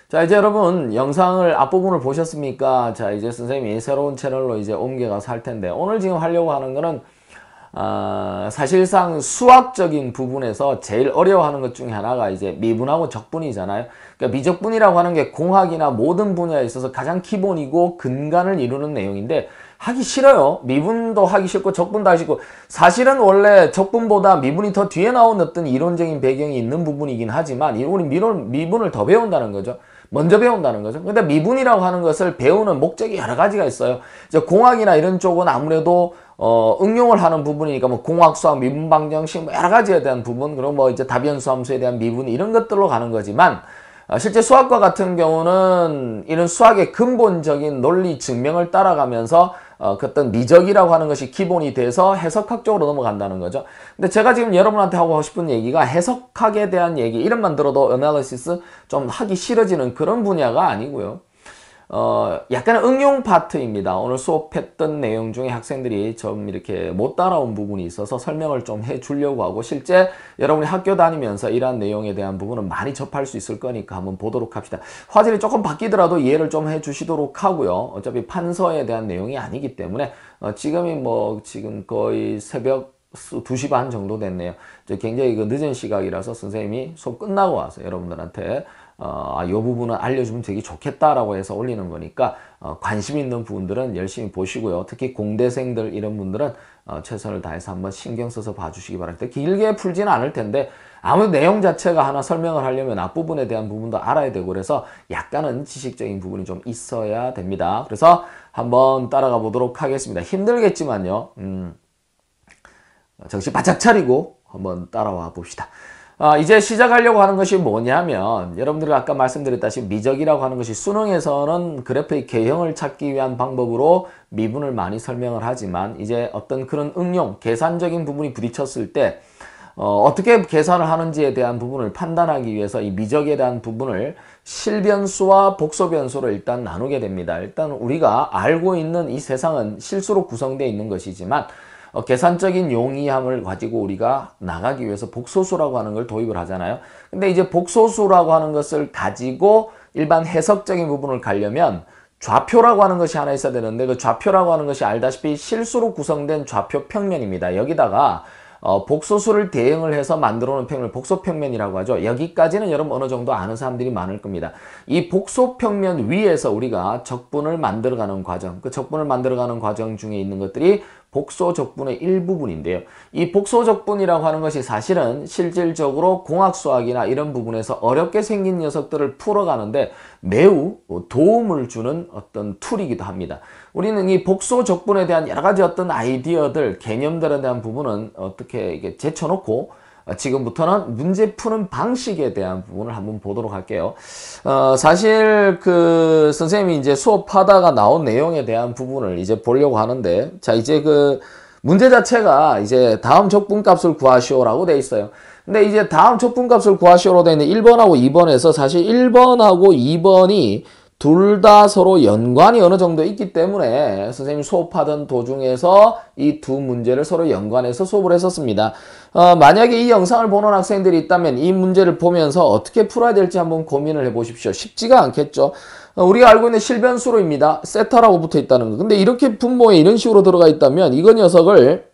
자, 이제 여러분 영상을 앞부분을 보셨습니까? 자, 이제 선생님이 새로운 채널로 이제 옮겨가서 할 텐데, 오늘 지금 하려고 하는 거는 사실상 수학적인 부분에서 제일 어려워하는 것 중에 하나가 이제 미분하고 적분이잖아요. 그러니까 미적분이라고 하는 게 공학이나 모든 분야에 있어서 가장 기본이고 근간을 이루는 내용인데, 하기 싫어요. 미분도 하기 싫고 적분도 하기 싫고, 사실은 원래 적분보다 미분이 더 뒤에 나온 어떤 이론적인 배경이 있는 부분이긴 하지만 우리 미분을 더 배운다는 거죠. 먼저 배운다는 거죠. 근데 미분이라고 하는 것을 배우는 목적이 여러 가지가 있어요. 이제 공학이나 이런 쪽은 아무래도 응용을 하는 부분이니까 뭐 공학, 수학, 미분 방정식 뭐 여러 가지에 대한 부분, 그리고 뭐 이제 다변수 함수에 대한 미분 이런 것들로 가는 거지만, 실제 수학과 같은 경우는 이런 수학의 근본적인 논리 증명을 따라가면서 그 어떤 미적이라고 하는 것이 기본이 돼서 해석학 쪽으로 넘어간다는 거죠. 근데 제가 지금 여러분한테 하고 싶은 얘기가 해석학에 대한 얘기, 이름만 들어도 어널리시스 좀 하기 싫어지는 그런 분야가 아니고요. 약간의 응용 파트입니다. 오늘 수업했던 내용 중에 학생들이 좀 이렇게 못 따라온 부분이 있어서 설명을 좀 해주려고 하고, 실제 여러분이 학교 다니면서 이러한 내용에 대한 부분은 많이 접할 수 있을 거니까 한번 보도록 합시다. 화질이 조금 바뀌더라도 이해를 좀 해주시도록 하고요. 어차피 판서에 대한 내용이 아니기 때문에 지금이 뭐 지금 거의 새벽 2시 반 정도 됐네요. 굉장히 늦은 시각이라서 선생님이 수업 끝나고 와서 여러분들한테 이 부분은 알려주면 되게 좋겠다라고 해서 올리는 거니까 관심 있는 분들은 열심히 보시고요. 특히 공대생들 이런 분들은 최선을 다해서 한번 신경 써서 봐주시기 바랍니다. 길게 풀지는 않을 텐데 아무래도 내용 자체가 하나 설명을 하려면 앞부분에 대한 부분도 알아야 되고, 그래서 약간은 지식적인 부분이 좀 있어야 됩니다. 그래서 한번 따라가 보도록 하겠습니다. 힘들겠지만요. 정신 바짝 차리고 한번 따라와 봅시다. 이제 시작하려고 하는 것이 뭐냐면, 여러분들이 아까 말씀드렸다시피 미적이라고 하는 것이 수능에서는 그래프의 개형을 찾기 위한 방법으로 미분을 많이 설명을 하지만, 이제 어떤 그런 응용, 계산적인 부분이 부딪혔을 때 어떻게 계산을 하는지에 대한 부분을 판단하기 위해서 이 미적에 대한 부분을 실변수와 복소변수로 일단 나누게 됩니다. 일단 우리가 알고 있는 이 세상은 실수로 구성되어 있는 것이지만 계산적인 용이함을 가지고 우리가 나가기 위해서 복소수라고 하는 걸 도입을 하잖아요. 근데 이제 복소수라고 하는 것을 가지고 일반 해석적인 부분을 가려면 좌표라고 하는 것이 하나 있어야 되는데, 그 좌표라고 하는 것이 알다시피 실수로 구성된 좌표 평면입니다. 여기다가 복소수를 대응을 해서 만들어 놓은 평면을 복소평면이라고 하죠. 여기까지는 여러분 어느 정도 아는 사람들이 많을 겁니다. 이 복소평면 위에서 우리가 적분을 만들어가는 과정, 그 적분을 만들어가는 과정 중에 있는 것들이 복소적분의 일부분인데요. 이 복소적분이라고 하는 것이 사실은 실질적으로 공학수학이나 이런 부분에서 어렵게 생긴 녀석들을 풀어가는데 매우 도움을 주는 어떤 툴이기도 합니다. 우리는 이 복소적분에 대한 여러 가지 어떤 아이디어들, 개념들에 대한 부분은 어떻게 이게 제쳐놓고 지금부터는 문제 푸는 방식에 대한 부분을 한번 보도록 할게요. 사실 그 선생님이 이제 수업하다가 나온 내용에 대한 부분을 이제 보려고 하는데, 자, 이제 그 문제 자체가 이제 다음 적분값을 구하시오라고 돼 있어요. 근데 이제 다음 적분값을 구하시오로 돼 있는 1번하고 2번에서 사실 1번하고 2번이 둘 다 서로 연관이 어느 정도 있기 때문에 선생님이 수업하던 도중에서 이 두 문제를 서로 연관해서 수업을 했었습니다. 만약에 이 영상을 보는 학생들이 있다면 이 문제를 보면서 어떻게 풀어야 될지 한번 고민을 해보십시오. 쉽지가 않겠죠. 우리가 알고 있는 실변수로입니다. 세타라고 붙어 있다는 거. 근데 이렇게 분모에 이런 식으로 들어가 있다면 이거 녀석을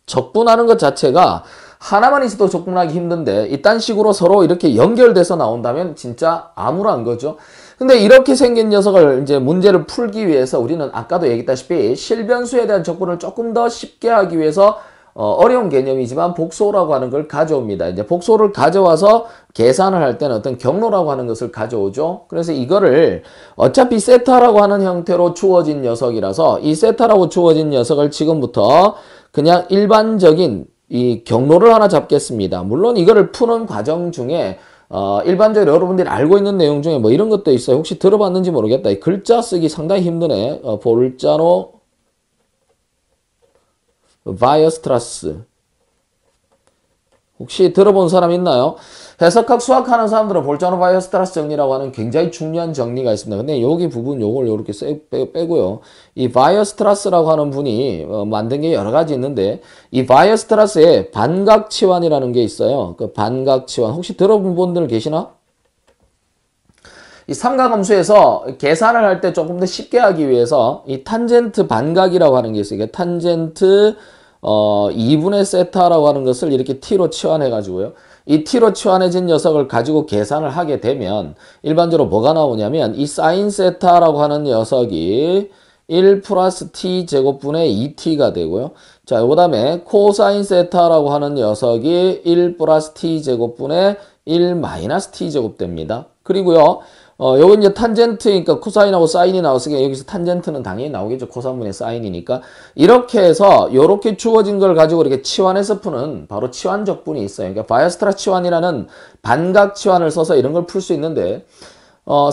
적분하는 것 자체가 하나만 있어도 적분하기 힘든데, 이딴 식으로 서로 이렇게 연결돼서 나온다면 진짜 암울한 거죠. 근데 이렇게 생긴 녀석을 이제 문제를 풀기 위해서 우리는 아까도 얘기했다시피 실변수에 대한 적분을 조금 더 쉽게 하기 위해서 어려운 개념이지만 복소라고 하는 걸 가져옵니다. 이제 복소를 가져와서 계산을 할 때는 어떤 경로라고 하는 것을 가져오죠. 그래서 이거를 어차피 세타라고 하는 형태로 주어진 녀석이라서 이 세타라고 주어진 녀석을 지금부터 그냥 일반적인 이 경로를 하나 잡겠습니다. 물론 이거를 푸는 과정 중에 일반적으로 여러분들이 알고 있는 내용 중에 뭐 이런 것도 있어요. 혹시 들어봤는지 모르겠다. 이 글자 쓰기 상당히 힘드네. 볼자노 바이어스트라스. 혹시 들어본 사람 있나요? 해석학 수학하는 사람들은 볼자노 바이어스트라스 정리라고 하는 굉장히 중요한 정리가 있습니다. 근데 여기 부분 요걸 이렇게 빼고요. 이 바이어스트라스라고 하는 분이 만든 게 여러 가지 있는데, 이 바이어스트라스에 반각치환이라는 게 있어요. 그 반각치환 혹시 들어본 분들 계시나? 이 삼각함수에서 계산을 할 때 조금 더 쉽게 하기 위해서 이 탄젠트 반각이라고 하는 게 있어요. 이게 탄젠트 2분의 세타라고 하는 것을 이렇게 t로 치환해 가지고요. 이 t로 치환해진 녀석을 가지고 계산을 하게 되면 일반적으로 뭐가 나오냐면 이 사인 세타라고 하는 녀석이 1 플러스 t 제곱분의 2t가 되고요. 자, 그 다음에 코사인 세타라고 하는 녀석이 1 플러스 t 제곱분의 1 마이너스 t 제곱 됩니다. 그리고요, 요건 이제 탄젠트니까 코사인하고 사인이 나왔으니까 여기서 탄젠트는 당연히 나오겠죠. 코사분의 사인이니까. 이렇게 해서 요렇게 주어진 걸 가지고 이렇게 치환해서 푸는 바로 치환적분이 있어요. 그러니까 바이오스트라 치환이라는 반각 치환을 써서 이런 걸 풀 수 있는데,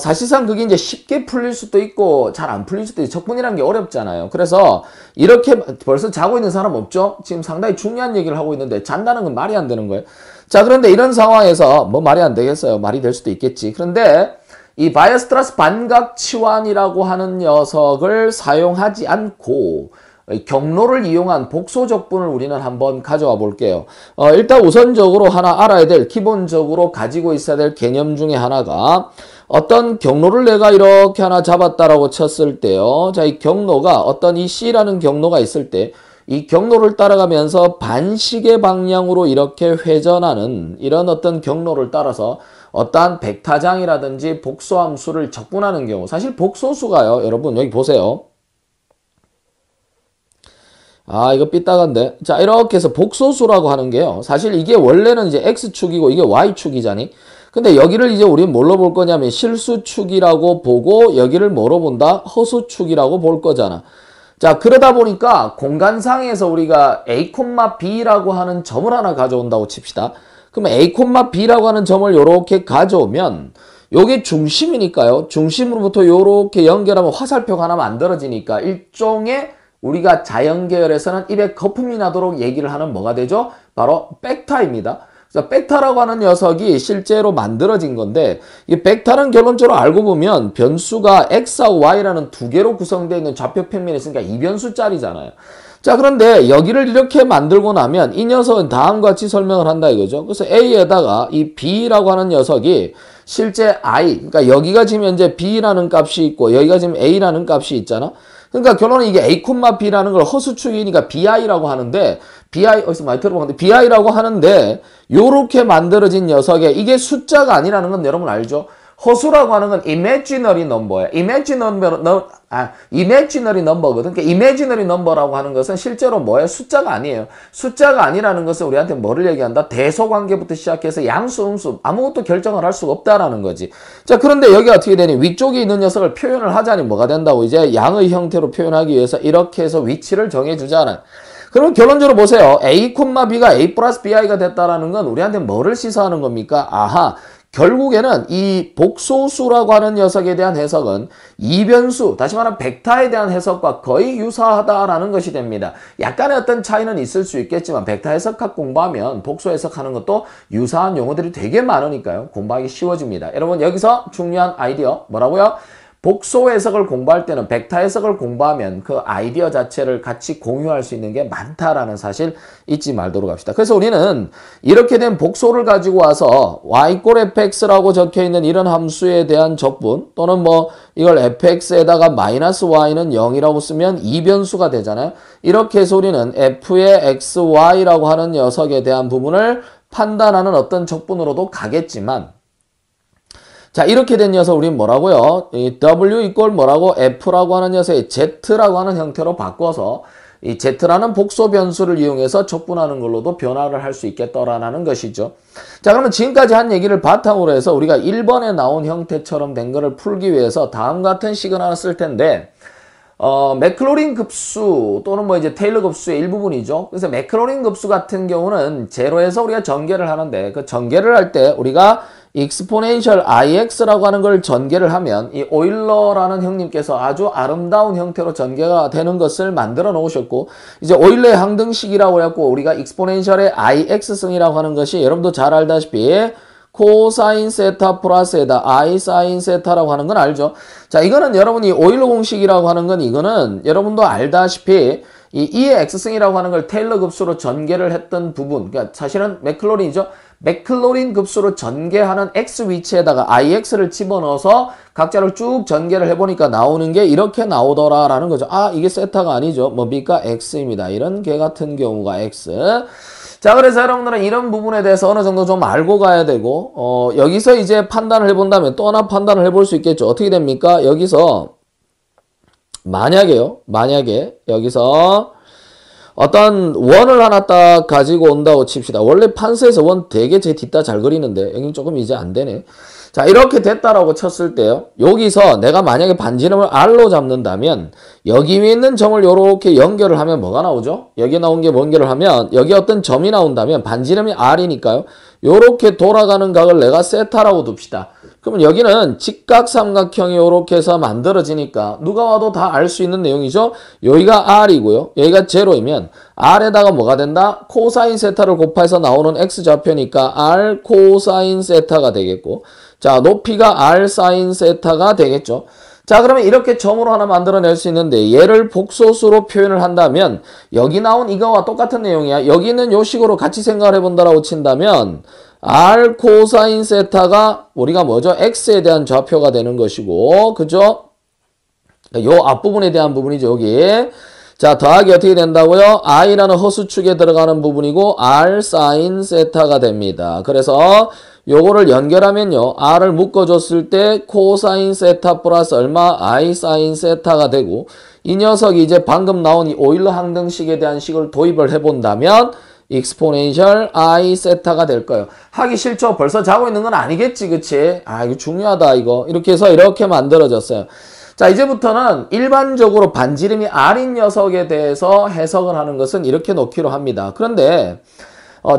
사실상 그게 이제 쉽게 풀릴 수도 있고 잘 안 풀릴 수도 있고 적분이라는 게 어렵잖아요. 그래서 이렇게 벌써 자고 있는 사람 없죠? 지금 상당히 중요한 얘기를 하고 있는데 잔다는 건 말이 안 되는 거예요. 자, 그런데 이런 상황에서 뭐 말이 안 되겠어요. 말이 될 수도 있겠지. 그런데 이 바이오스트라스 반각 치환이라고 하는 녀석을 사용하지 않고 경로를 이용한 복소 적분을 우리는 한번 가져와 볼게요. 일단 우선적으로 하나 알아야 될, 기본적으로 가지고 있어야 될 개념 중에 하나가 어떤 경로를 내가 이렇게 하나 잡았다라고 쳤을 때요. 자, 이 경로가 어떤 이 C라는 경로가 있을 때 이 경로를 따라가면서 반시계 방향으로 이렇게 회전하는 이런 어떤 경로를 따라서 어떠한 벡터장이라든지 복소함수를 적분하는 경우, 사실 복소수가요. 여러분 여기 보세요. 아, 이거 삐딱한데. 자, 이렇게 해서 복소수라고 하는 게요. 사실 이게 원래는 이제 X축이고 이게 Y축이잖니. 근데 여기를 이제 우리는 뭘로 볼 거냐면 실수축이라고 보고 여기를 뭐로 본다? 허수축이라고 볼 거잖아. 자, 그러다 보니까 공간상에서 우리가 A, B라고 하는 점을 하나 가져온다고 칩시다. 그러면 A, B라고 하는 점을 이렇게 가져오면 요게 중심이니까요. 중심으로부터 요렇게 연결하면 화살표가 하나 만들어지니까 일종의 우리가 자연계열에서는 입에 거품이 나도록 얘기를 하는 뭐가 되죠? 바로 벡터입니다. 그래서 벡터라고 하는 녀석이 실제로 만들어진 건데 이 벡터는 결론적으로 알고 보면 변수가 x하고 y라는 두 개로 구성되어 있는 좌표 평면이 있으니까 이변수짜리잖아요. 자, 그런데 여기를 이렇게 만들고 나면 이 녀석은 다음과 같이 설명을 한다 이거죠. 그래서 A에다가 이 B라고 하는 녀석이 실제 I, 그러니까 여기가 지금 현재 B라는 값이 있고 여기가 지금 A라는 값이 있잖아. 그러니까 결론은 이게 A, B라는 걸 허수축이니까 BI라고 하는데 BI, 어디서 많이 들어봤는데 BI라고 하는데 요렇게 만들어진 녀석에 이게 숫자가 아니라는 건 여러분 알죠? 허수라고 하는 건 imaginary number예요. imaginary number거든. 그러니까 imaginary number라고 하는 것은 실제로 뭐예요? 숫자가 아니에요. 숫자가 아니라는 것은 우리한테 뭐를 얘기한다? 대소관계부터 시작해서 양수, 음수 아무것도 결정을 할 수가 없다라는 거지. 자, 그런데 여기가 어떻게 되니? 위쪽에 있는 녀석을 표현을 하자니 뭐가 된다고? 이제 양의 형태로 표현하기 위해서 이렇게 해서 위치를 정해주자는. 그럼 결론적으로 보세요. A, B가 A 플러스 BI가 됐다라는 건 우리한테 뭐를 시사하는 겁니까? 아하. 결국에는 이 복소수라고 하는 녀석에 대한 해석은 이변수, 다시 말하면 벡터에 대한 해석과 거의 유사하다라는 것이 됩니다. 약간의 어떤 차이는 있을 수 있겠지만 벡터 해석학 공부하면 복소 해석하는 것도 유사한 용어들이 되게 많으니까요. 공부하기 쉬워집니다. 여러분 여기서 중요한 아이디어 뭐라고요? 복소 해석을 공부할 때는 벡터 해석을 공부하면 그 아이디어 자체를 같이 공유할 수 있는 게 많다라는 사실 잊지 말도록 합시다. 그래서 우리는 이렇게 된 복소를 가지고 와서 y=fx라고 적혀있는 이런 함수에 대한 적분 또는 뭐 이걸 fx에다가 마이너스 y는 0이라고 쓰면 이변수가 되잖아요. 이렇게 해서 우리는 f의 xy라고 하는 녀석에 대한 부분을 판단하는 어떤 적분으로도 가겠지만 자, 이렇게 된 녀석 우리는 뭐라고요? 이 W 이꼴 뭐라고? F라고 하는 녀석의 Z라고 하는 형태로 바꿔서 이 Z라는 복소 변수를 이용해서 적분하는 걸로도 변화를 할 수 있겠더라는 것이죠. 자, 그러면 지금까지 한 얘기를 바탕으로 해서 우리가 1번에 나온 형태처럼 된 거를 풀기 위해서 다음 같은 식을 하나 쓸 텐데 매클로린 급수 또는 뭐 이제 테일러 급수의 일부분이죠. 그래서 매클로린 급수 같은 경우는 제로에서 우리가 전개를 하는데 그 전개를 할 때 우리가 exponential ix라고 하는 걸 전개를 하면 이 오일러라는 형님께서 아주 아름다운 형태로 전개가 되는 것을 만들어 놓으셨고 이제 오일러의 항등식이라고 해갖고 우리가 exponential의 ix승이라고 하는 것이 여러분도 잘 알다시피 코사인 세타 플러스에다 I 사인 세타라고 하는 건 알죠? 자, 이거는 여러분이 오일러 공식이라고 하는 건 이거는 여러분도 알다시피 이 E의 X승이라고 하는 걸 테일러 급수로 전개를 했던 부분, 그러니까 사실은 매클로린이죠. 맥클로린 급수를 전개하는 x 위치에다가 ix를 집어넣어서 각자를 쭉 전개를 해보니까 나오는 게 이렇게 나오더라라는 거죠. 아, 이게 세타가 아니죠. 뭡니까? x입니다. 이런 개 같은 경우가 x. 자, 그래서 여러분들은 이런 부분에 대해서 어느 정도 좀 알고 가야 되고, 여기서 이제 판단을 해본다면 또 하나 판단을 해볼 수 있겠죠. 어떻게 됩니까? 여기서, 만약에, 여기서 어떤 원을 하나 딱 가지고 온다고 칩시다. 원래 판서에서 원 되게 제 뒷다 잘 그리는데, 여기는 조금 이제 안 되네. 자, 이렇게 됐다라고 쳤을 때요. 여기서 내가 만약에 반지름을 R로 잡는다면 여기 위에 있는 점을 이렇게 연결을 하면 뭐가 나오죠? 여기 나온 게 연결을 하면 여기 어떤 점이 나온다면 반지름이 R이니까요. 이렇게 돌아가는 각을 내가 세타라고 둡시다. 그러면 여기는 직각삼각형이 이렇게 해서 만들어지니까 누가 와도 다 알 수 있는 내용이죠. 여기가 R이고요. 여기가 제로이면 R에다가 뭐가 된다? 코사인 세타를 곱해서 나오는 X좌표니까 R 코사인 세타가 되겠고, 자, 높이가 R 사인 세타가 되겠죠. 자, 그러면 이렇게 점으로 하나 만들어낼 수 있는데 얘를 복소수로 표현을 한다면 여기 나온 이거와 똑같은 내용이야. 여기는 요 식으로 같이 생각을 해본다라고 친다면 R 코사인 세타가 우리가 뭐죠? X에 대한 좌표가 되는 것이고, 그죠? 요 앞부분에 대한 부분이죠, 여기. 자, 더하기 어떻게 된다고요? I라는 허수축에 들어가는 부분이고 R 사인 세타가 됩니다. 그래서 요거를 연결하면요. R을 묶어줬을 때 코사인 세타 플러스 얼마? I 사인 세타가 되고, 이 녀석이 이제 방금 나온 이 오일러 항등식에 대한 식을 도입을 해본다면 익스포넨셜 I 세타가 될 거예요. 하기 싫죠? 벌써 자고 있는 건 아니겠지, 그치? 아, 이거 중요하다, 이거. 이렇게 해서 이렇게 만들어졌어요. 자, 이제부터는 일반적으로 반지름이 R인 녀석에 대해서 해석을 하는 것은 이렇게 놓기로 합니다. 그런데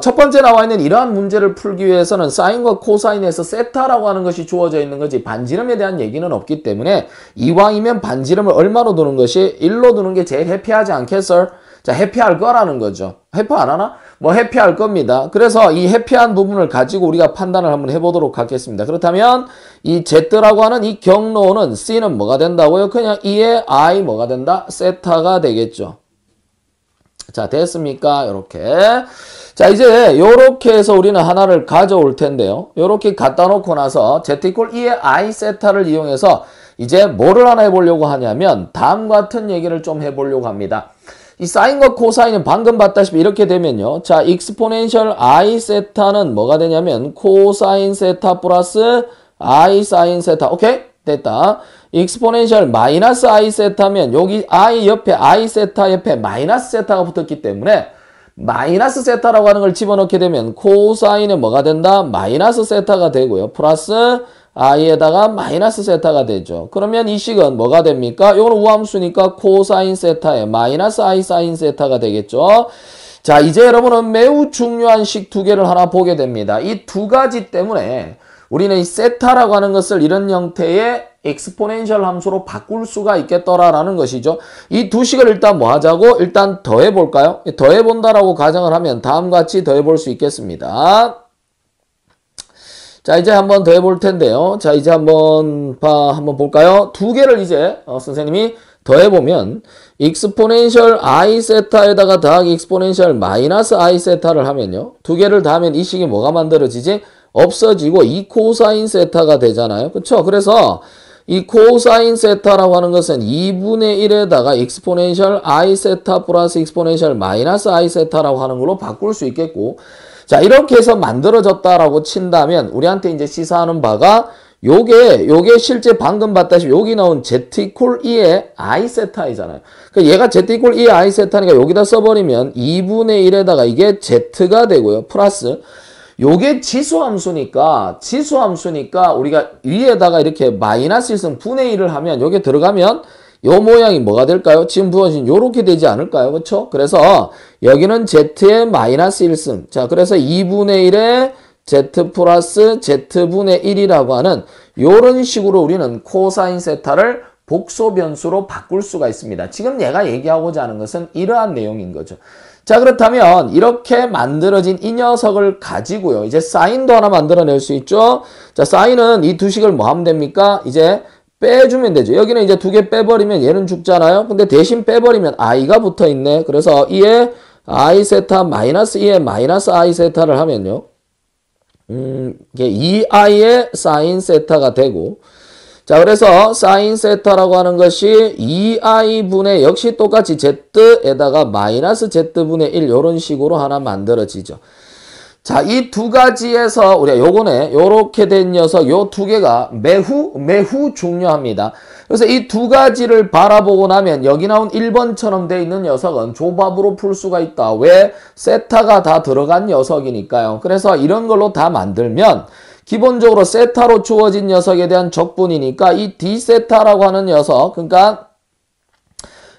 첫 번째 나와 있는 이러한 문제를 풀기 위해서는 사인과 코사인에서 세타라고 하는 것이 주어져 있는 거지 반지름에 대한 얘기는 없기 때문에 이왕이면 반지름을 얼마로 두는 것이 1로 두는 게 제일 해피하지 않겠어? 자, 해피할 거라는 거죠. 해피 안 하나? 뭐 해피할 겁니다. 그래서 이 해피한 부분을 가지고 우리가 판단을 한번 해보도록 하겠습니다. 그렇다면 이 Z라고 하는 이 경로는 C는 뭐가 된다고요? 그냥 E의 I 뭐가 된다? 세타가 되겠죠. 자, 됐습니까? 요렇게. 자, 이제 요렇게 해서 우리는 하나를 가져올 텐데요. 요렇게 갖다 놓고 나서 Z equal E의 I 세타를 이용해서 이제 뭐를 하나 해보려고 하냐면 다음과 같은 얘기를 좀 해보려고 합니다. 이 사인과 코사인은 방금 봤다시피 이렇게 되면요. 자, 익스포넨셜 I 세타는 뭐가 되냐면 코사인 세타 플러스 I 사인 세타. 오케이? 됐다. 익스포넨셜 마이너스 I 세타면 여기 I 옆에 I 세타 옆에 마이너스 세타가 붙었기 때문에 마이너스 세타라고 하는 걸 집어넣게 되면 코사인은 뭐가 된다? 마이너스 세타가 되고요. 플러스 I에다가 마이너스 세타가 되죠. 그러면 이 식은 뭐가 됩니까? 이건 우함수니까 코사인 세타에 마이너스 I 사인 세타가 되겠죠. 자, 이제 여러분은 매우 중요한 식 두 개를 하나 보게 됩니다. 이 두 가지 때문에 우리는 이 세타라고 하는 것을 이런 형태의 익스포넨셜 함수로 바꿀 수가 있겠더라라는 것이죠. 이 두 식을 일단 뭐 하자고? 일단 더해볼까요? 더해본다라고 가정을 하면 다음과 같이 더해볼 수 있겠습니다. 자, 이제 한번 더 해볼 텐데요. 자, 이제 한번 볼까요? 두 개를 이제 선생님이 더해보면 익스포넨셜 I 세타에다가 더하기 익스포넨셜 마이너스 I 세타를 하면요. 두 개를 더하면 이 식이 뭐가 만들어지지? 없어지고 이 코사인 세타가 되잖아요. 그쵸? 그래서 이 코사인 세타라고 하는 것은 2분의 1에다가 익스포넨셜 I 세타 플러스 익스포넨셜 마이너스 I 세타라고 하는 걸로 바꿀 수 있겠고, 자, 이렇게 해서 만들어졌다라고 친다면 우리한테 이제 시사하는 바가 요게 실제 방금 봤다시피 여기 나온 Z equal E의 I 세타이잖아요. 그러니까 얘가 Z equal E의 I 세타니까 여기다 써버리면 2분의 1에다가 이게 Z가 되고요. 플러스 요게 지수함수니까 우리가 위에다가 이렇게 마이너스 1승 분의 1을 하면 요게 들어가면 요 모양이 뭐가 될까요? 지금 부어진 요렇게 되지 않을까요? 그렇죠? 그래서 여기는 Z의 마이너스 1승. 자, 그래서 2분의 1에 Z 플러스 Z분의 1이라고 하는 요런 식으로 우리는 코사인 세타를 복소 변수로 바꿀 수가 있습니다. 지금 얘가 얘기하고자 하는 것은 이러한 내용인 거죠. 자, 그렇다면 이렇게 만들어진 이 녀석을 가지고요. 이제 사인도 하나 만들어낼 수 있죠. 자, 사인은 이 두 식을 뭐 하면 됩니까? 이제 빼주면 되죠. 여기는 이제 두 개 빼버리면 얘는 죽잖아요. 근데 대신 빼버리면 I가 붙어 있네. 그래서 2의 I 세타 마이너스 2의 마이너스 I 세타를 하면요. 이게 2i의 사인 세타가 되고, 자, 그래서 사인 세타라고 하는 것이 2i분의 역시 똑같이 z에다가 마이너스 z분의 1 이런 식으로 하나 만들어지죠. 자, 이 두 가지에서 우리가 요거네, 요렇게 된 녀석, 요 두 개가 매우 중요합니다. 그래서 이 두 가지를 바라보고 나면 여기 나온 1번처럼 돼 있는 녀석은 조밥으로 풀 수가 있다. 왜? 세타가 다 들어간 녀석이니까요. 그래서 이런 걸로 다 만들면 기본적으로 세타로 주어진 녀석에 대한 적분이니까 이 d세타라고 하는 녀석, 그러니까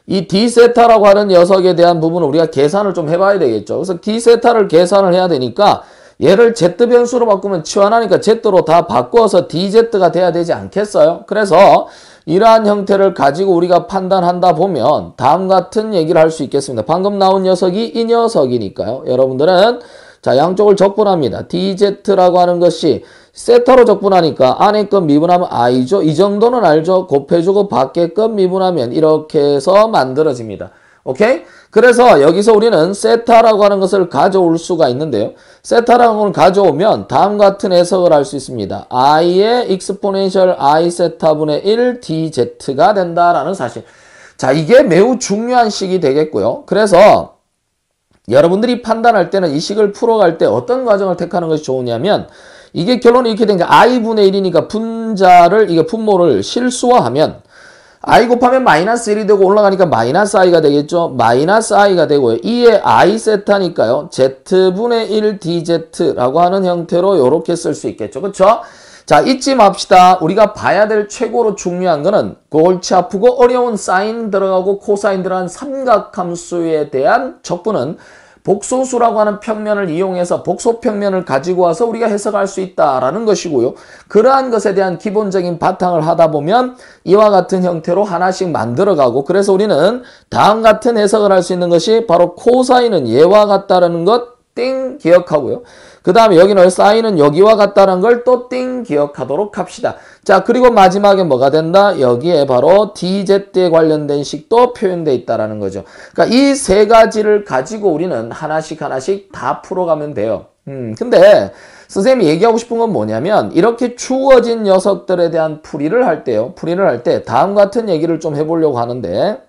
이 d세타라고 하는 녀석에 대한 부분을 우리가 계산을 좀 해봐야 되겠죠. 그래서 d세타를 계산을 해야 되니까 얘를 z변수로 바꾸면 치환하니까 z로 다 바꿔서 dz가 돼야 되지 않겠어요? 그래서 이러한 형태를 가지고 우리가 판단한다 보면 다음 같은 얘기를 할 수 있겠습니다. 방금 나온 녀석이 이 녀석이니까요. 여러분들은 자, 양쪽을 적분합니다. dz라고 하는 것이 세타로 적분하니까 안에 것 미분하면 i죠. 이 정도는 알죠. 곱해주고 밖에 것 미분하면 이렇게 해서 만들어집니다. 오케이? 그래서 여기서 우리는 세타라고 하는 것을 가져올 수가 있는데요. 세타라고 하는 걸 가져오면 다음 같은 해석을 할 수 있습니다. i의 익스포넨셜 i 세타분의 1 dz가 된다라는 사실. 자, 이게 매우 중요한 식이 되겠고요. 그래서 여러분들이 판단할 때는 이 식을 풀어갈 때 어떤 과정을 택하는 것이 좋으냐면 이게 결론이 이렇게 되니까 i분의 1이니까 분자를, 이게 분모를 실수화하면 i 곱하면 마이너스 1이 되고 올라가니까 마이너스 i가 되겠죠. 마이너스 i가 되고요. 2의 i 세타니까요. z분의 1 dz라고 하는 형태로 이렇게 쓸 수 있겠죠. 그렇죠? 자, 잊지 맙시다. 우리가 봐야 될 최고로 중요한 거는 골치 아프고 어려운 사인 들어가고 코사인 들어간 삼각함수에 대한 적분은 복소수라고 하는 평면을 이용해서 복소평면을 가지고 와서 우리가 해석할 수 있다라는 것이고요. 그러한 것에 대한 기본적인 바탕을 하다 보면 이와 같은 형태로 하나씩 만들어가고, 그래서 우리는 다음 같은 해석을 할 수 있는 것이 바로 코사인은 얘와 같다라는 것 띵 기억하고요. 그 다음에 여기는 사인은 여기와 같다는 걸 또 띵 기억하도록 합시다. 자, 그리고 마지막에 뭐가 된다? 여기에 바로 dz에 관련된 식도 표현되어 있다라는 거죠. 그러니까 이 세 가지를 가지고 우리는 하나씩 다 풀어가면 돼요. 근데 선생님이 얘기하고 싶은 건 뭐냐면 이렇게 주어진 녀석들에 대한 풀이를 할 때요. 풀이를 할 때 다음 같은 얘기를 좀 해보려고 하는데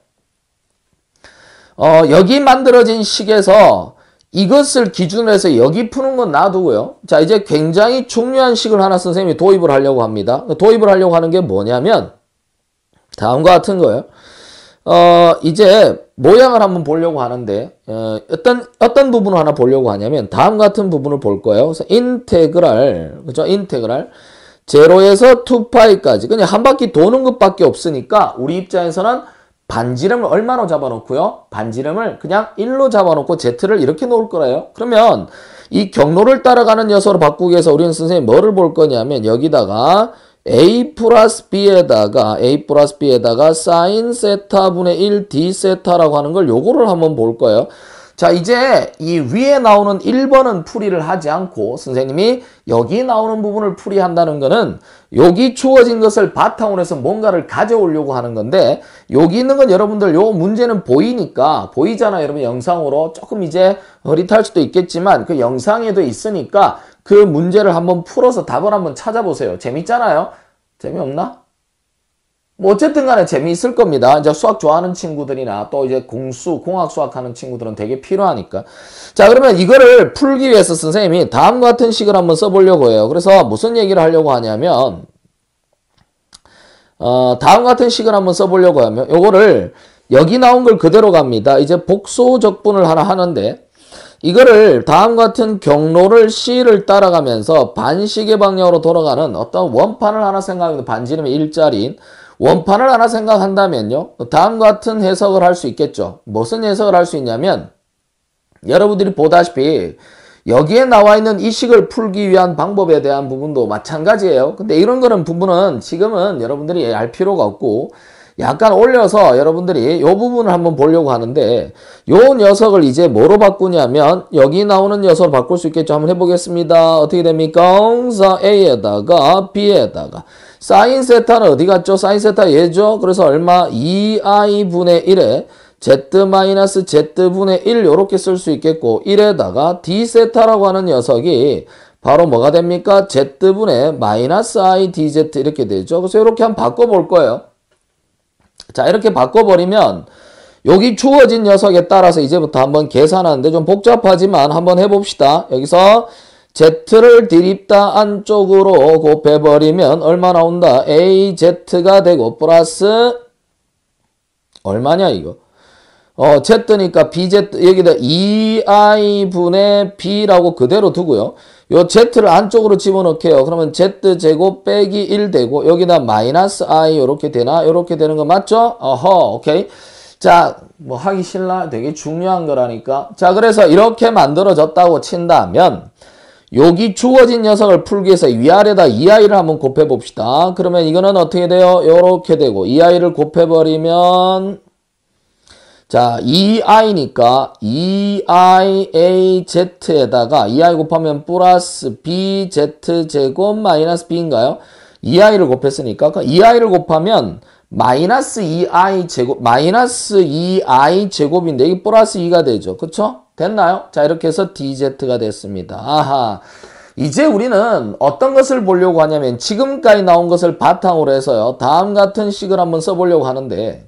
여기 만들어진 식에서 이것을 기준으로 해서 여기 푸는 건 놔두고요. 자, 이제 굉장히 중요한 식을 하나 선생님이 도입을 하려고 합니다. 도입을 하려고 하는 게 뭐냐면 다음과 같은 거예요. 이제 모양을 한번 보려고 하는데 어떤 부분을 하나 보려고 하냐면 다음 같은 부분을 볼 거예요. 그래서 인테그랄, 그죠? 인테그랄 0에서 2파이까지 그냥 한 바퀴 도는 것밖에 없으니까 우리 입장에서는 반지름을 얼마로 잡아놓고요? 반지름을 그냥 1로 잡아놓고 z를 이렇게 놓을 거예요. 그러면 이 경로를 따라가는 녀석으로 바꾸기 위해서 우리는 선생님 뭐를 볼 거냐면 여기다가 a 플러스 b에다가 사인 세타분의 1 d 세타라고 하는 걸 요거를 한번 볼 거예요. 자, 이제 이 위에 나오는 1번은 풀이를 하지 않고 선생님이 여기 나오는 부분을 풀이한다는 거는 여기 주어진 것을 바탕으로 해서 뭔가를 가져오려고 하는 건데 여기 있는 건 여러분들 요 문제는 보이니까 보이잖아요. 여러분 영상으로 조금 이제 흐릿할 수도 있겠지만 그 영상에도 있으니까 그 문제를 한번 풀어서 답을 한번 찾아보세요. 재밌잖아요. 재미없나? 뭐 어쨌든 간에 재미있을 겁니다. 이제 수학 좋아하는 친구들이나 또 이제 공학 수학 하는 친구들은 되게 필요하니까. 자, 그러면 이거를 풀기 위해서 선생님이 다음과 같은 식을 한번 써보려고 해요. 그래서 무슨 얘기를 하려고 하냐면 다음과 같은 식을 한번 써보려고 하면 요거를 여기 나온 걸 그대로 갑니다. 이제 복소 적분을 하나 하는데 이거를 다음 같은 경로를 C를 따라가면서 반시계 방향으로 돌아가는 어떤 원판을 하나 생각합니다. 반지름의 일자리인 원판을 하나 생각한다면요. 다음 같은 해석을 할 수 있겠죠. 무슨 해석을 할 수 있냐면 여러분들이 보다시피 여기에 나와 있는 이 식을 풀기 위한 방법에 대한 부분도 마찬가지예요. 근데 이런 거는 부분은 지금은 여러분들이 알 필요가 없고 약간 올려서 여러분들이 이 부분을 한번 보려고 하는데 요 녀석을 이제 뭐로 바꾸냐면 여기 나오는 녀석을 바꿀 수 있겠죠. 한번 해보겠습니다. 어떻게 됩니까? 자, A에다가 B에다가 사인 세타는 어디 갔죠? 사인 세타 얘죠. 그래서 얼마? 2i분의 1에 z-z분의 1 이렇게 쓸 수 있겠고 1에다가 d 세타라고 하는 녀석이 바로 뭐가 됩니까? z분의 마이너스 i dz 이렇게 되죠. 그래서 이렇게 한번 바꿔볼 거예요. 자, 이렇게 바꿔버리면 여기 주어진 녀석에 따라서 이제부터 한번 계산하는데 좀 복잡하지만 한번 해봅시다. 여기서 z를 디립다 안쪽으로 곱해버리면 얼마 나온다? az가 되고 플러스 얼마냐 이거? z니까 bz 여기다 2i분의 b라고 그대로 두고요. 요 z를 안쪽으로 집어넣게요. 그러면 z제곱 빼기 1 되고 여기다 마이너스 i 요렇게 되나? 요렇게 되는 거 맞죠? 오케이. 자, 뭐 하기 싫나? 되게 중요한 거라니까. 자, 그래서 이렇게 만들어졌다고 친다면 여기 주어진 녀석을 풀기 위해서 위아래다 2i를 한번 곱해봅시다. 그러면 이거는 어떻게 돼요? 요렇게 되고 2i를 곱해버리면 자, 2i니까 2iaz에다가 2i 곱하면 플러스 bz제곱 마이너스 b인가요? 2i를 곱했으니까 2i를 곱하면 마이너스 2i 제곱 마이너스 2i 제곱인데 이게 플러스 2가 되죠. 그쵸? 됐나요? 자, 이렇게 해서 dz가 됐습니다. 아하. 이제 우리는 어떤 것을 보려고 하냐면 지금까지 나온 것을 바탕으로 해서요. 다음 같은 식을 한번 써보려고 하는데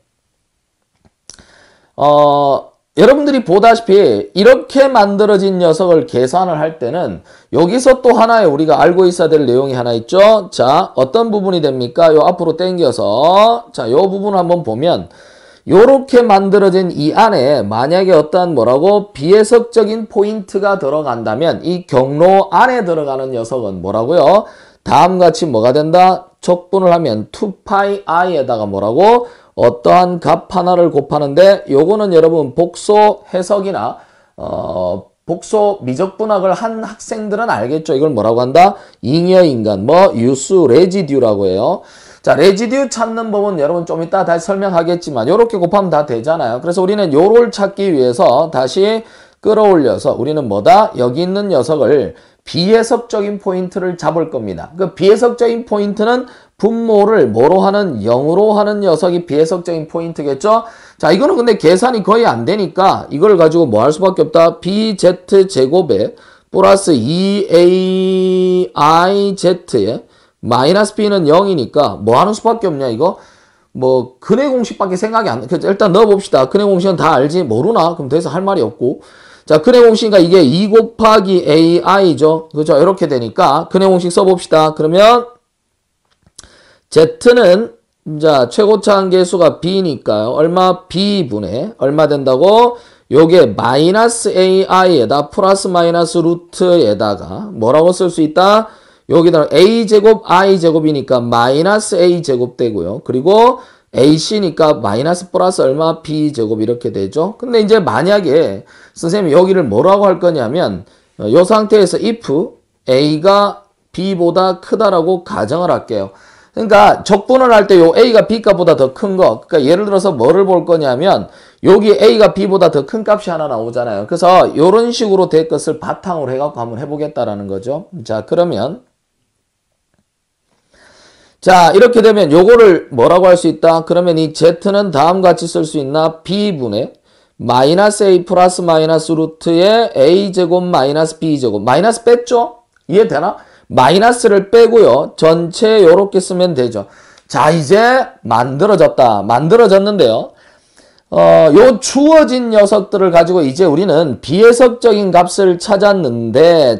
여러분들이 보다시피 이렇게 만들어진 녀석을 계산을 할 때는 여기서 또 하나의 우리가 알고 있어야 될 내용이 하나 있죠. 자, 어떤 부분이 됩니까? 요 앞으로 당겨서 자, 요 부분을 한번 보면 요렇게 만들어진 이 안에 만약에 어떠한 뭐라고 비해석적인 포인트가 들어간다면 이 경로 안에 들어가는 녀석은 뭐라고요? 다음같이 뭐가 된다? 척분을 하면 2파이 i에다가 뭐라고? 어떠한 값 하나를 곱하는데 요거는 여러분 복소 해석이나 복소 미적분학을 한 학생들은 알겠죠. 이걸 뭐라고 한다? 잉여인간 뭐 유수 레지듀라고 해요. 자, 레지듀 찾는 법은 여러분 좀 이따 다시 설명하겠지만 요렇게 곱하면 다 되잖아요. 그래서 우리는 요를 찾기 위해서 다시 끌어올려서 우리는 뭐다? 여기 있는 녀석을 비해석적인 포인트를 잡을 겁니다. 그 비해석적인 포인트는 분모를 뭐로 하는 0으로 하는 녀석이 비해석적인 포인트겠죠? 자, 이거는 근데 계산이 거의 안 되니까 이걸 가지고 뭐 할 수밖에 없다. bz제곱에 플러스 2aiz에 마이너스 b는 0이니까 뭐 하는 수밖에 없냐 이거? 뭐 근해 공식밖에 생각이 안 나. 일단 넣어봅시다. 근해 공식은 다 알지? 모르나? 그럼 돼서 할 말이 없고. 자, 근해 공식이니까 이게 2 곱하기 ai죠. 그죠? 이렇게 되니까 근해 공식 써봅시다. 그러면 z는 자 최고차 한계수가 b니까요. 얼마? b분의 얼마 된다고? 요게 마이너스 ai에다 플러스 마이너스 루트에다가 뭐라고 쓸 수 있다? 여기다 a제곱 i제곱이니까 마이너스 a제곱 되고요. 그리고 ac니까 마이너스 플러스 얼마? b제곱 이렇게 되죠. 근데 이제 만약에 선생님이 여기를 뭐라고 할 거냐면 요 상태에서 if a가 b보다 크다라고 가정을 할게요. 그러니까 적분을 할 때 요 a가 b값보다 더 큰 거. 그러니까 예를 들어서 뭐를 볼 거냐면 여기 a가 b보다 더 큰 값이 하나 나오잖아요. 그래서 요런 식으로 될 것을 바탕으로 해갖고 한번 해보겠다라는 거죠. 자, 그러면 자, 이렇게 되면 요거를 뭐라고 할 수 있다? 그러면 이 z는 다음같이 쓸 수 있나? b분의 마이너스 a 플러스 마이너스 루트의 a제곱 마이너스 b제곱. 마이너스 뺐죠? 이해되나? 마이너스를 빼고요. 전체 요렇게 쓰면 되죠. 자, 이제 만들어졌다. 만들어졌는데요. 요 주어진 녀석들을 가지고 이제 우리는 비해석적인 값을 찾았는데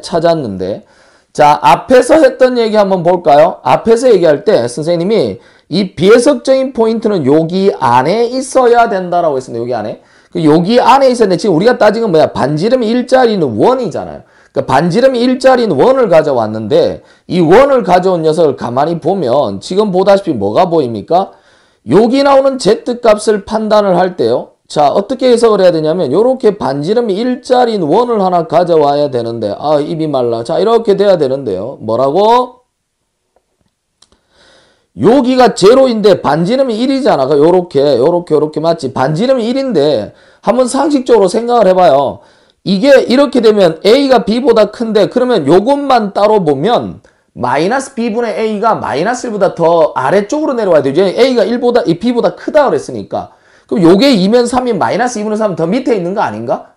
자, 앞에서 했던 얘기 한번 볼까요? 앞에서 얘기할 때 선생님이 이 비해석적인 포인트는 여기 안에 있어야 된다라고 했습니다. 여기 안에. 여기 안에 있었는데 지금 우리가 따진 건 뭐야? 반지름 일자리는 원이잖아요. 그러니까 반지름 일자리는 원을 가져왔는데 이 원을 가져온 녀석을 가만히 보면 지금 보다시피 뭐가 보입니까? 여기 나오는 z값을 판단을 할 때요. 자, 어떻게 해석을 해야 되냐면 요렇게 반지름이 일자리인 원을 하나 가져와야 되는데 아, 입이 말라. 자, 이렇게 돼야 되는데요. 뭐라고? 여기가 제로인데 반지름이 1이잖아. 요렇게 맞지? 반지름이 1인데 한번 상식적으로 생각을 해봐요. 이게 이렇게 되면 a가 b보다 큰데 그러면 요것만 따로 보면 마이너스 b분의 a가 마이너스 1보다 더 아래쪽으로 내려와야 되죠. a가 1보다 b보다 크다 그랬으니까. 그럼 요게 2면 3이 마이너스 2분의 3은 더 밑에 있는 거 아닌가?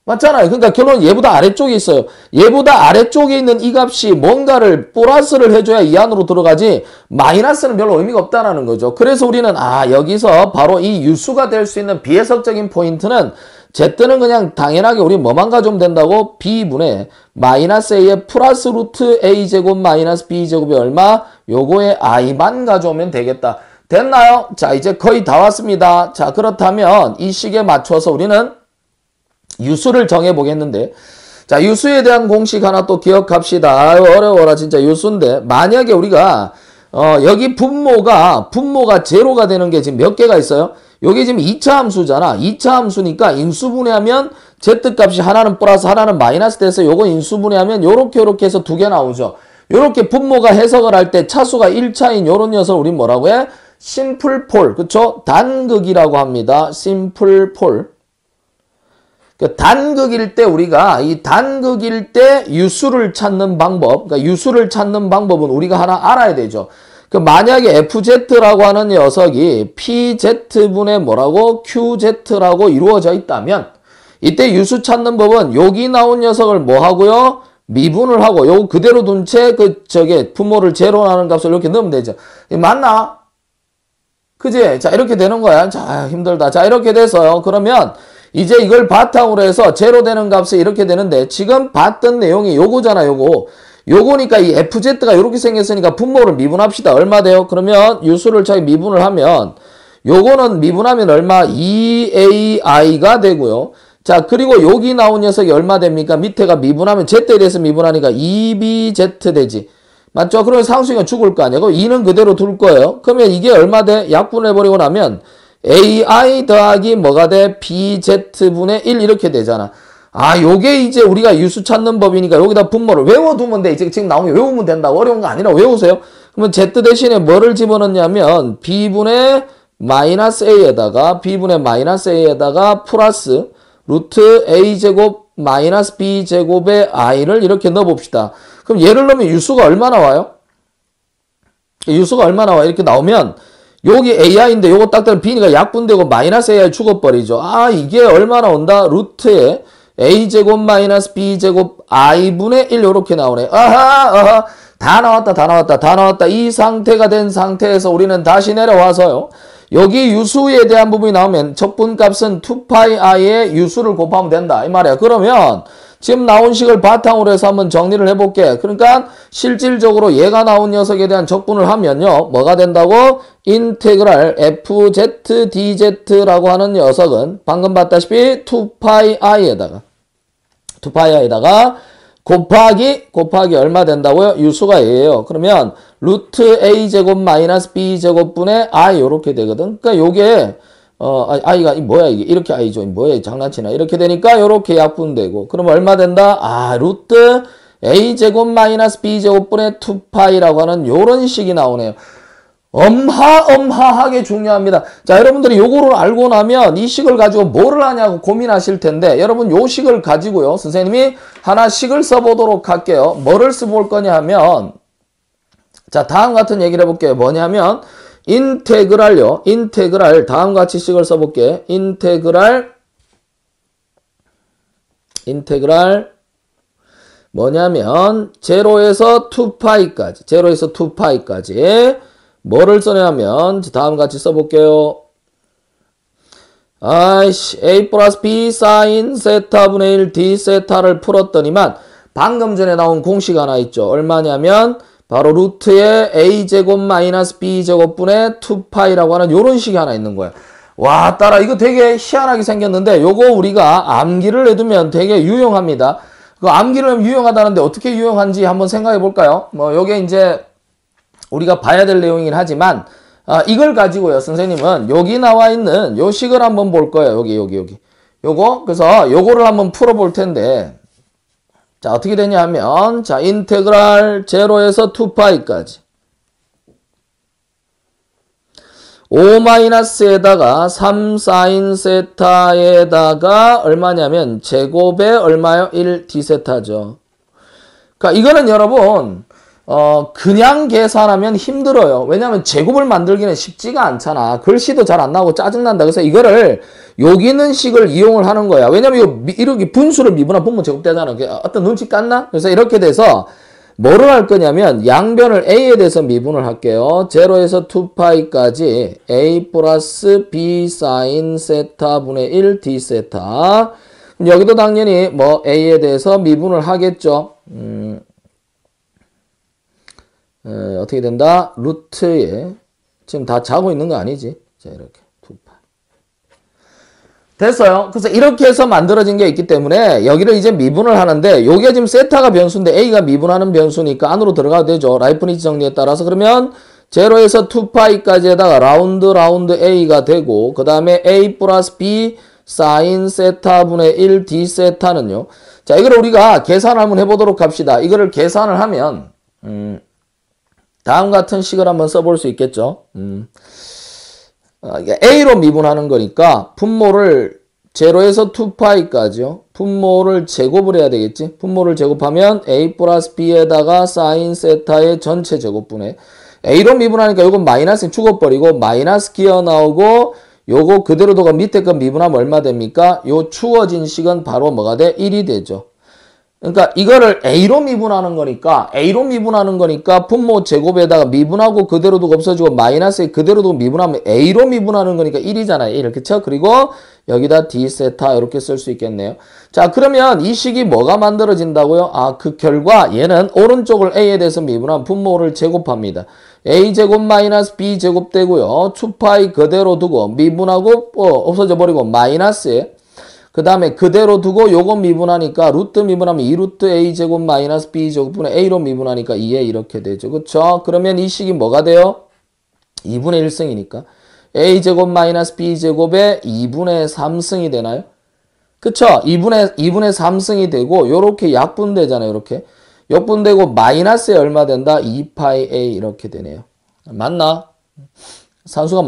맞잖아요. 그러니까 결론은 얘보다 아래쪽에 있어요. 얘보다 아래쪽에 있는 이 값이 뭔가를 플러스를 해줘야 이 안으로 들어가지 마이너스는 별로 의미가 없다라는 거죠. 그래서 우리는 여기서 바로 이 유수가 될 수 있는 비해석적인 포인트는 Z는 그냥 당연하게 우리 뭐만 가져오면 된다고? B분의 마이너스 A의 플러스 루트 A제곱 마이너스 B제곱이 얼마? 요거의 I만 가져오면 되겠다. 됐나요? 자, 이제 거의 다 왔습니다. 자, 그렇다면 이 식에 맞춰서 우리는 유수를 정해보겠는데, 자, 유수에 대한 공식 하나 또 기억합시다. 아유, 어려워라, 진짜 유수인데. 만약에 우리가, 여기 분모가 제로가 되는 게 지금 몇 개가 있어요? 여기 지금 2차 함수잖아. 2차 함수니까 인수분해하면 Z값이 하나는 플러스 하나는 마이너스 돼서 요거 인수분해하면 요렇게 해서 두 개 나오죠. 요렇게 분모가 해석을 할 때 차수가 1차인 요런 녀석을 우린 뭐라고 해? 심플 폴. 그쵸? 단극이라고 합니다. 심플 폴. 단극일 때 우리가 이 단극일 때 유수를 찾는 방법, 그러니까 유수를 찾는 방법은 우리가 하나 알아야 되죠. 만약에 FZ라고 하는 녀석이 PZ분의 뭐라고? QZ라고 이루어져 있다면 이때 유수 찾는 법은 여기 나온 녀석을 뭐 하고요? 미분을 하고 요거 그대로 둔 채 분모를 제로 하는 값을 이렇게 넣으면 되죠. 맞나? 그지? 자, 이렇게 되는 거야. 자, 힘들다. 자, 이렇게 돼서요. 그러면 이제 이걸 바탕으로 해서 제로 되는 값이 이렇게 되는데 지금 봤던 내용이 요거잖아, 요거니까 이 FZ가 이렇게 생겼으니까 분모를 미분합시다. 얼마 돼요? 그러면 유수를 저희 미분을 하면 요거는 미분하면 얼마? 2AI가 되고요. 자, 그리고 여기 나온 녀석이 얼마 됩니까? 밑에가 미분하면 Z에 대해서 미분하니까 2BZ 되지. 맞죠? 그러면 상수니까 죽을 거 아니야. 그럼 2는 그대로 둘 거예요. 그러면 이게 얼마 돼? 약분해버리고 나면 AI 더하기 뭐가 돼? BZ분의 1 이렇게 되잖아. 요게 이제 우리가 유수 찾는 법이니까 여기다 분모를 외워두면 돼. 이제 지금 나오면 외우면 된다고. 어려운 거 아니라 외우세요. 그러면 Z 대신에 뭐를 집어넣냐면 B분의 마이너스 A에다가 플러스 루트 A제곱 마이너스 B제곱의 I를 이렇게 넣어봅시다. 그럼 얘를 넣으면 유수가 얼마 나와요? 유수가 얼마 나와요? 이렇게 나오면 여기 AI인데 요거 딱 들면 B니까 약분되고 마이너스 AI 죽어버리죠. 이게 얼마 나온다? 루트에 A제곱 마이너스 B제곱 I분의 1 요렇게 나오네. 아하 다 나왔다. 이 상태가 된 상태에서 우리는 다시 내려와서요. 여기 유수에 대한 부분이 나오면 적분값은 2πi의 유수를 곱하면 된다. 이 말이야. 그러면 지금 나온 식을 바탕으로 해서 한번 정리를 해볼게. 그러니까 실질적으로 얘가 나온 녀석에 대한 적분을 하면요. 뭐가 된다고? 인테그랄 FZ, DZ라고 하는 녀석은 방금 봤다시피 2πi에다가 곱하기 얼마 된다고요? 유수가 얘예요. 그러면 루트 A제곱 마이너스 B제곱분의 I 요렇게 되거든. 그러니까 요게 I가 뭐야 이게? 이렇게 I죠. 뭐야 장난치나. 이렇게 되니까 요렇게 약분되고. 그럼 얼마 된다? 루트 A제곱 마이너스 B제곱분의 2π라고 하는 요런 식이 나오네요. 엄하하게 중요합니다. 자, 여러분들이 요거를 알고 나면 이 식을 가지고 뭐를 하냐고 고민하실 텐데 여러분 요 식을 가지고요. 선생님이 하나 식을 써보도록 할게요. 뭐를 써볼 거냐 하면 자, 다음 같은 얘기를 해볼게요. 뭐냐면 인테그랄 다음과 같이 식을 써볼게. 인테그랄 뭐냐면 제로에서 2π까지 뭐를 써냐면 다음 같이 써볼게요. A 플러스 B 사인 세타분의 1 D 세타를 풀었더니만 방금 전에 나온 공식 하나 있죠. 얼마냐면 바로 루트에 A제곱 마이너스 B제곱분의 2π라고 하는 요런 식이 하나 있는 거야. 와, 따라 이거 되게 희한하게 생겼는데 요거 우리가 암기를 해두면 되게 유용합니다. 그 암기를 하면 유용하다는데 어떻게 유용한지 한번 생각해 볼까요? 요게 이제 우리가 봐야 될 내용이긴 하지만 이걸 가지고요. 선생님은 여기 나와 있는 요 식을 한번 볼 거예요. 여기. 요거. 그래서 요거를 한번 풀어 볼 텐데 자, 어떻게 되냐 하면 자, 인테그랄 제로에서 2π까지 5-에다가 3 사인 세타에다가 얼마냐면 제곱에 얼마요? 1 d 세타죠. 그러니까 이거는 여러분 그냥 계산하면 힘들어요. 왜냐면 제곱을 만들기는 쉽지가 않잖아. 글씨도 잘 안 나오고 짜증난다. 그래서 이거를 여기는 식을 이용을 하는 거야. 왜냐면 이렇게 분수를 미분하면 분모 제곱되잖아. 어떤 눈치 깠나? 그래서 이렇게 돼서 뭐를 할 거냐면 양변을 a에 대해서 미분을 할게요. 0에서 2파이까지 a 플러스 b sin 세타 분의 1 d 세타. 여기도 당연히 뭐 a에 대해서 미분을 하겠죠. 어떻게 된다? 루트에 지금 다 자고 있는 거 아니지? 자, 이렇게 2파이. 됐어요. 그래서 이렇게 해서 만들어진 게 있기 때문에 여기를 이제 미분을 하는데 여기가 지금 세타가 변수인데 a가 미분하는 변수니까 안으로 들어가도 되죠. 라이프니츠 정리에 따라서. 그러면 0에서 2파이까지에다가 라운드 a가 되고 그 다음에 a 플러스 b sin 세타 분의 1 d 세타는요. 자, 이걸 우리가 계산을 한번 해보도록 합시다. 이거를 계산을 하면 다음 같은 식을 한번 써볼 수 있겠죠. a로 미분하는 거니까 분모를 0에서 2파이까지요. 분모를 제곱을 해야 되겠지. 분모를 제곱하면 a 플러스 b에다가 sin 세타의 전체 제곱분의 a로 미분하니까 요건 마이너스 죽어버리고 마이너스 기어 나오고 요거 그대로 두고 밑에 거 미분하면 얼마 됩니까? 요 추워진 식은 바로 뭐가 돼? 1이 되죠. 그러니까 이거를 a로 미분하는 거니까 분모 제곱에다가 미분하고 그대로 두고 없어지고 마이너스에 그대로 두고 미분하면 a로 미분하는 거니까 1이잖아요. 1. 그쵸? 그리고 여기다 d 세타 이렇게 쓸 수 있겠네요. 자, 그러면 이 식이 뭐가 만들어진다고요? 아, 그 결과 얘는 오른쪽을 a에 대해서 미분하면 분모를 제곱합니다. a 제곱 마이너스 b 제곱 되고요. 2파이 그대로 두고 미분하고 없어져 버리고 마이너스에 그 다음에 그대로 두고 요거 미분하니까 루트 미분하면 2루트 a 제곱 마이너스 b 제곱분의 a로 미분하니까 2에 이렇게 되죠. 그쵸? 그러면 이 식이 뭐가 돼요? 2분의 1승이니까 a 제곱 마이너스 b 제곱에 2분의 3승이 되나요? 그쵸? 2분의 3승이 되고 요렇게 약분되잖아요. 요렇게 약분되고 마이너스에 얼마 된다? 2파이 a 이렇게 되네요. 맞나? 산수가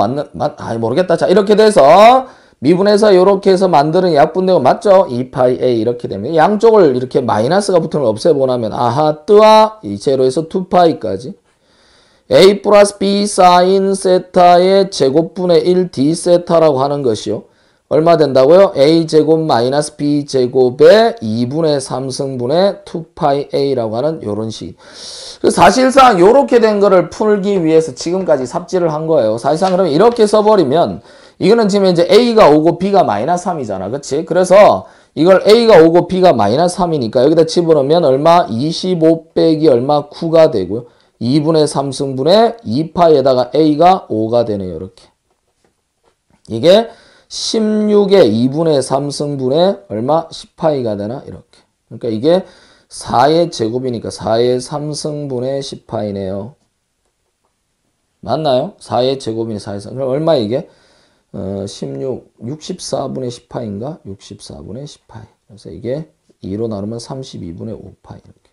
모르겠다. 자, 이렇게 돼서 미분해서 이렇게 해서 만드는 약분되고 맞죠? 2파이 a 이렇게 되면 양쪽을 이렇게 마이너스가 붙으면 없애보고 나면 아하 뜨아 0에서 2파이까지 a 플러스 b sin 세타의 제곱분의 1 d 세타라고 하는 것이요. 얼마 된다고요? a 제곱 마이너스 b 제곱의 2분의 3승분의 2파이 a라고 하는 요런 식. 사실상 요렇게 된 거를 풀기 위해서 지금까지 삽질을 한 거예요. 사실상 그러면 이렇게 써버리면 이거는 지금 이제 a가 5고 b가 마이너스 3이잖아. 그치? 그래서 이걸 a가 5고 b가 마이너스 3이니까 여기다 집어넣으면 얼마? 25 빼기 얼마? 9가 되고요. 2분의 3승분의 2파이에다가 a가 5가 되네요. 이렇게. 이게 16의 2분의 3승분의 얼마? 10파이가 되나? 이렇게. 그러니까 이게 4의 제곱이니까 4의 3승분의 10파이네요. 맞나요? 4의 제곱이니 4의 3. 그럼 얼마 이게? 64분의 10파인가? 64분의 10파이. 그래서 이게 2로 나누면 32분의 5파이. 이렇게.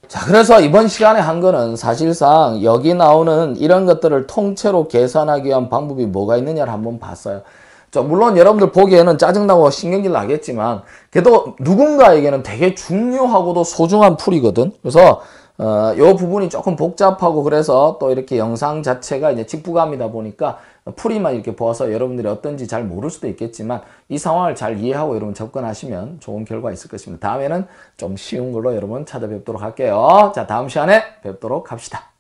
자, 그래서 이번 시간에 한 거는 사실상 여기 나오는 이런 것들을 통째로 계산하기 위한 방법이 뭐가 있느냐를 한번 봤어요. 물론 여러분들 보기에는 짜증나고 신경질 나겠지만 그래도 누군가에게는 되게 중요하고도 소중한 풀이거든. 그래서 요 부분이 조금 복잡하고 그래서 또 이렇게 영상 자체가 이제 직부감이다 보니까 풀이만 이렇게 보아서 여러분들이 어떤지 잘 모를 수도 있겠지만 이 상황을 잘 이해하고 여러분 접근하시면 좋은 결과 있을 것입니다. 다음에는 좀 쉬운 걸로 여러분 찾아뵙도록 할게요. 자, 다음 시간에 뵙도록 합시다.